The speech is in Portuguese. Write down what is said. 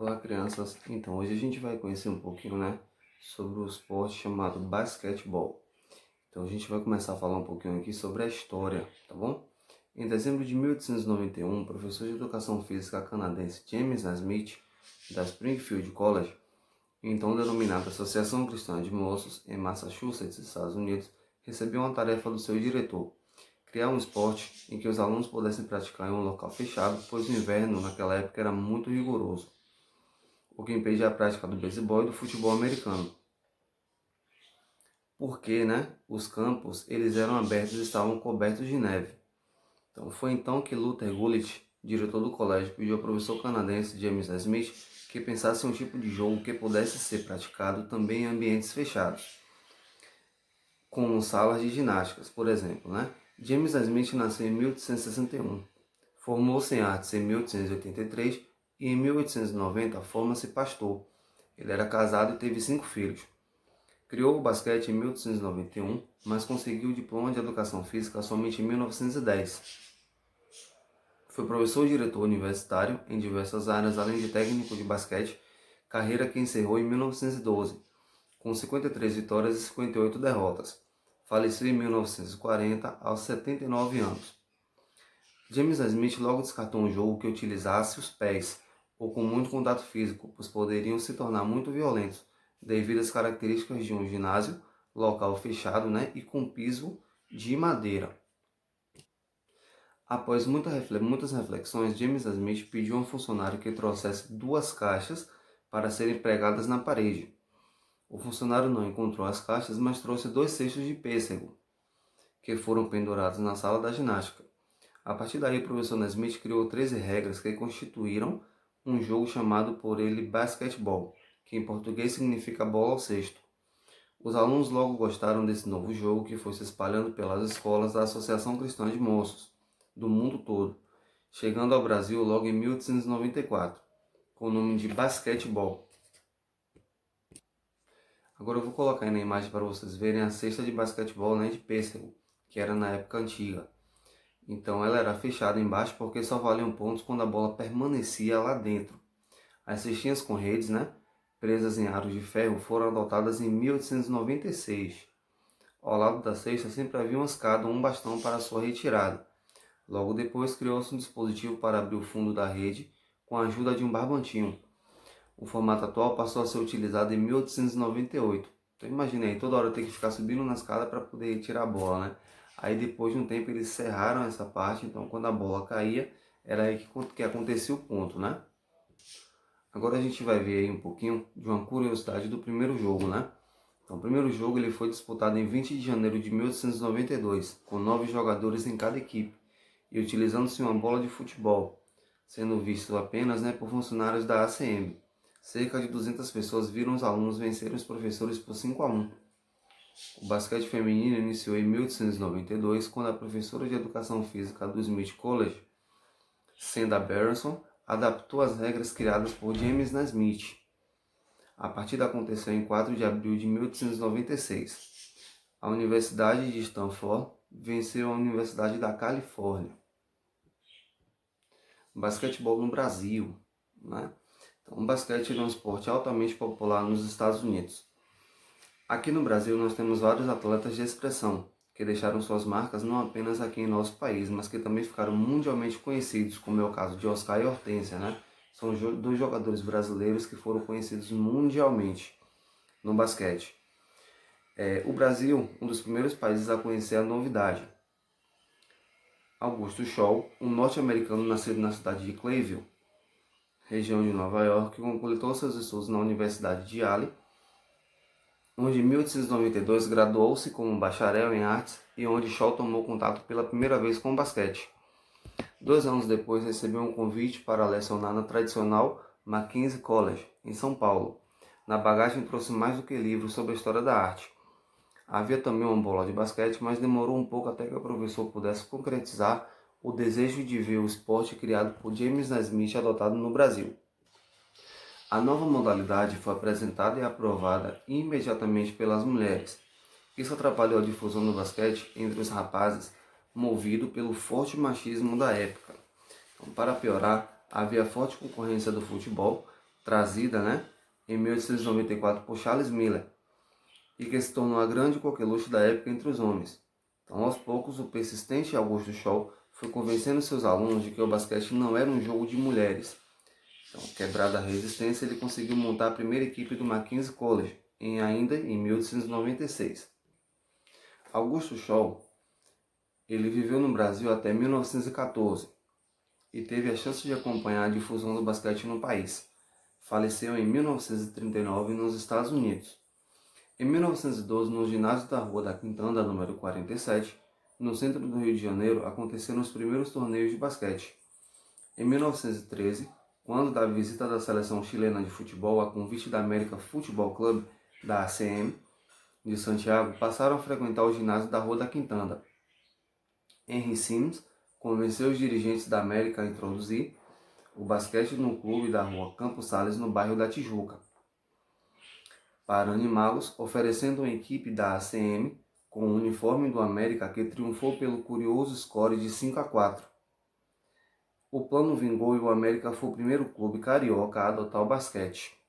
Olá, crianças. Então, hoje a gente vai conhecer um pouquinho, sobre o esporte chamado basquetebol. Então, a gente vai começar a falar um pouquinho aqui sobre a história, tá bom? Em dezembro de 1891, o professor de educação física canadense James Naismith, da Springfield College, então denominada Associação Cristã de Moços, em Massachusetts, Estados Unidos, recebeu uma tarefa do seu diretor: criar um esporte em que os alunos pudessem praticar em um local fechado, pois o inverno naquela época era muito rigoroso, o que impede a prática do beisebol e do futebol americano. Porque, os campos eles eram abertos e estavam cobertos de neve. Então, foi então que Luther Gulick, diretor do colégio, pediu ao professor canadense James Naismith que pensasse em um tipo de jogo que pudesse ser praticado também em ambientes fechados, como salas de ginásticas, por exemplo. James Naismith nasceu em 1861, formou-se em artes em 1883 e em 1890 forma-se pastor. Ele era casado e teve 5 filhos. Criou o basquete em 1891, mas conseguiu o diploma de educação física somente em 1910. Foi professor e diretor universitário em diversas áreas, além de técnico de basquete, carreira que encerrou em 1912, com 53 vitórias e 58 derrotas. Faleceu em 1940, aos 79 anos. James Naismith logo descartou um jogo que utilizasse os pés, ou com muito contato físico, pois poderiam se tornar muito violentos, devido às características de um ginásio, local fechado e com piso de madeira. Após muitas reflexões, James Naismith pediu a um funcionário que trouxesse 2 caixas para serem pregadas na parede. O funcionário não encontrou as caixas, mas trouxe 2 cestos de pêssego, que foram pendurados na sala da ginástica. A partir daí, o professor Naismith criou 13 regras que constituíram um jogo chamado por ele basquetebol, que em português significa bola ao cesto. Os alunos logo gostaram desse novo jogo, que foi se espalhando pelas escolas da Associação Cristã de Moços do mundo todo, chegando ao Brasil logo em 1894, com o nome de basquetebol. Agora eu vou colocar aí na imagem para vocês verem a cesta de basquetebol de pêssego, que era na época antiga. Então ela era fechada embaixo porque só valiam pontos quando a bola permanecia lá dentro. As cestinhas com redes, presas em aros de ferro, foram adotadas em 1896. Ao lado da cesta sempre havia uma escada ou um bastão para sua retirada. Logo depois criou-se um dispositivo para abrir o fundo da rede com a ajuda de um barbantinho. O formato atual passou a ser utilizado em 1898. Então imagine aí, toda hora ter que ficar subindo na escada para poder tirar a bola, Aí depois de um tempo eles cerraram essa parte, então quando a bola caía, era aí que acontecia o ponto, Agora a gente vai ver aí um pouquinho de uma curiosidade do primeiro jogo, Então o primeiro jogo ele foi disputado em 20 de janeiro de 1892, com 9 jogadores em cada equipe, e utilizando-se uma bola de futebol, sendo visto apenas por funcionários da ACM. Cerca de 200 pessoas viram os alunos vencerem os professores por 5-1. O basquete feminino iniciou em 1892, quando a professora de educação física do Smith College, Senda Berenson, adaptou as regras criadas por James Naismith. A partida aconteceu em 4 de abril de 1896. A Universidade de Stanford venceu a Universidade da Califórnia. Basquetebol no Brasil, Então, o basquete é um esporte altamente popular nos Estados Unidos. Aqui no Brasil nós temos vários atletas de expressão, que deixaram suas marcas não apenas aqui em nosso país, mas que também ficaram mundialmente conhecidos, como é o caso de Oscar e Hortência, São 2 jogadores brasileiros que foram conhecidos mundialmente no basquete. O Brasil, um dos primeiros países a conhecer a novidade. Augusto Scholl, um norte-americano nascido na cidade de Clayville, região de Nova York, completou seus estudos na Universidade de Yale, onde em 1892 graduou-se como bacharel em artes e onde Scholl tomou contato pela primeira vez com o basquete. 2 anos depois recebeu um convite para lecionar na tradicional Mackenzie College, em São Paulo. Na bagagem trouxe mais do que livros sobre a história da arte. Havia também uma bola de basquete, mas demorou um pouco até que o professor pudesse concretizar o desejo de ver o esporte criado por James Naismith adotado no Brasil. A nova modalidade foi apresentada e aprovada imediatamente pelas mulheres. Isso atrapalhou a difusão do basquete entre os rapazes, movido pelo forte machismo da época. Então, para piorar, havia forte concorrência do futebol trazida, né, em 1894 por Charles Miller, e que se tornou a grande coqueluche da época entre os homens. Então, aos poucos, o persistente Augusto Scholl foi convencendo seus alunos de que o basquete não era um jogo de mulheres. Então, quebrada a resistência, ele conseguiu montar a primeira equipe do Mackenzie College, ainda em 1896. Augusto Scholl, ele viveu no Brasil até 1914 e teve a chance de acompanhar a difusão do basquete no país. Faleceu em 1939 nos Estados Unidos. Em 1912, no ginásio da Rua da Quintanda, número 47, no centro do Rio de Janeiro, aconteceram os primeiros torneios de basquete. Em 1913, quando da visita da seleção chilena de futebol a convite da América Futebol Clube, da ACM, de Santiago, passaram a frequentar o ginásio da Rua da Quintanda. Henry Sims convenceu os dirigentes da América a introduzir o basquete no clube da Rua Campos Sales, no bairro da Tijuca, para animá-los, oferecendo uma equipe da ACM com o uniforme do América que triunfou pelo curioso score de 5-4. O plano vingou e o América foi o primeiro clube carioca a adotar o basquete.